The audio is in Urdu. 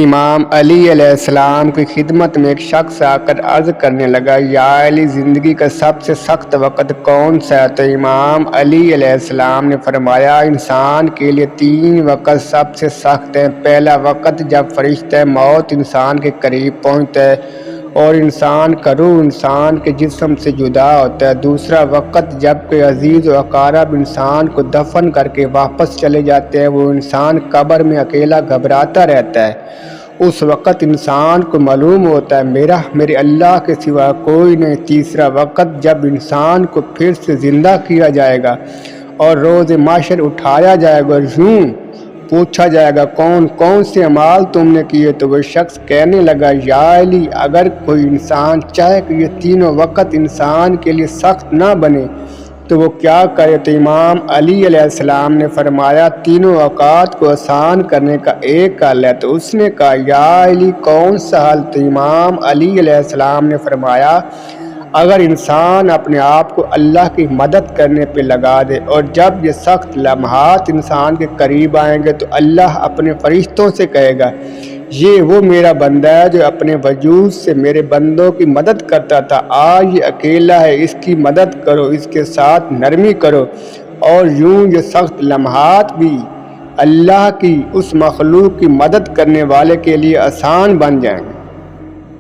امام علی علیہ السلام کی خدمت میں ایک شخص آ کر عرض کرنے لگا، یا علی، زندگی کا سب سے سخت وقت کون سا ہے؟ تو امام علی علیہ السلام نے فرمایا، انسان کے لیے 3 وقت سب سے سخت ہیں۔ پہلا وقت جب فرشتہ موت انسان کے قریب پہنچتا ہے اور انسان کا روح انسان کے جسم سے جدا ہوتا ہے۔ دوسرا وقت جب کوئی عزیز و اقارب انسان کو دفن کر کے واپس چلے جاتے ہیں، وہ انسان قبر میں اکیلا گھبراتا رہتا ہے۔ اس وقت انسان کو معلوم ہوتا ہے میرے اللہ کے سوا کوئی نہیں۔ تیسرا وقت جب انسان کو پھر سے زندہ کیا جائے گا اور روز محشر اٹھایا جائے گا، یوں پوچھا جائے گا، کون کون سے اعمال تم نے کیے؟ تو وہ شخص کہنے لگا، یا علی، اگر کوئی انسان چاہے کہ یہ تینوں وقت انسان کے لیے سخت نہ بنے تو وہ کیا کرے؟ تو امام علی علیہ السلام نے فرمایا، تینوں اوقات کو آسان کرنے کا ایک حل ہے۔ تو اس نے کہا، یا علی، کون سا حل؟ تو امام علی علیہ السلام نے فرمایا، اگر انسان اپنے آپ کو اللہ کی مدد کرنے پہ لگا دے اور جب یہ سخت لمحات انسان کے قریب آئیں گے تو اللہ اپنے فرشتوں سے کہے گا، یہ وہ میرا بندہ ہے جو اپنے وجود سے میرے بندوں کی مدد کرتا تھا، آج یہ اکیلا ہے، اس کی مدد کرو، اس کے ساتھ نرمی کرو، اور یوں یہ سخت لمحات بھی اللہ کی اس مخلوق کی مدد کرنے والے کے لیے آسان بن جائیں گے۔